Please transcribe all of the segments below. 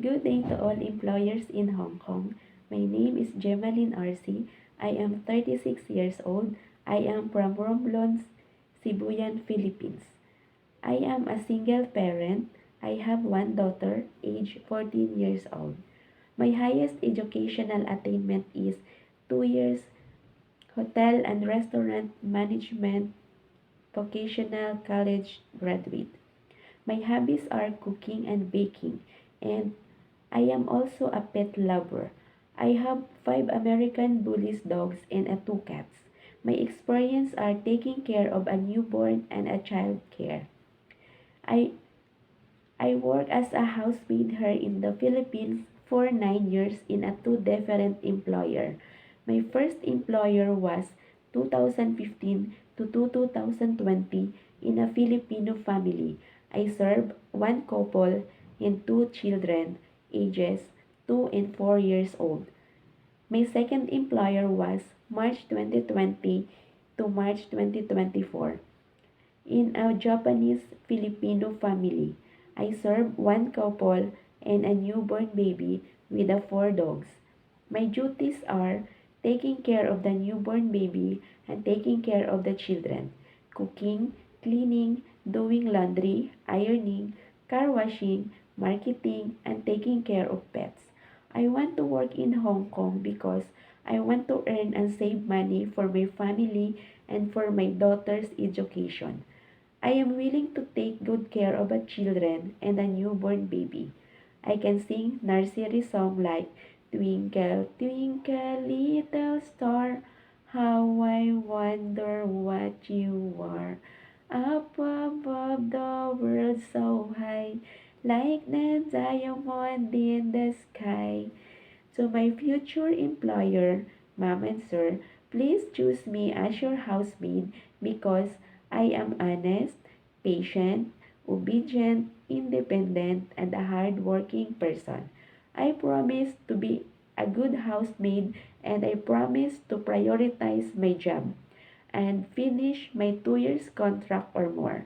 Good day to all employers in Hong Kong. My name is Gemaline Arce. I am 36 years old. I am from Romblon, Sibuyan, Philippines. I am a single parent. I have one daughter, age 14 years old. My highest educational attainment is 2 years hotel and restaurant management vocational college graduate. My hobbies are cooking and baking, and I am also a pet lover. I have 5 American Bullies dogs and 2 cats. My experience are taking care of a newborn and a child care. I I work as a housemaid here in the Philippines for 9 years in a 2 different employer. My first employer was 2015 to 2020 in a Filipino family. I served one couple and 2 children, ages 2 and 4 years old. My second employer was March 2020 to March 2024 in a Japanese Filipino family. I serve one couple and a newborn baby with 4 dogs. My duties are taking care of the newborn baby and taking care of the children, cooking, cleaning, doing laundry, ironing, car washing, marketing, and taking care of pets. I want to work in Hong Kong because I want to earn and save money for my family and for my daughter's education. I am willing to take good care of the children and a newborn baby. I can sing nursery song like Twinkle, twinkle, little star, how I wonder what you are. Up above the world so high, like the diamond in the sky. To my future employer, ma'am and sir, please choose me as your housemaid because I am honest, patient, obedient, independent, and a hardworking person. I promise to be a good housemaid and I promise to prioritize my job and finish my 2 years contract or more.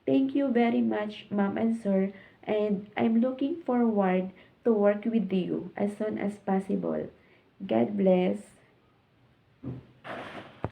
Thank you very much, ma'am and sir, and I'm looking forward to work with you as soon as possible. God bless.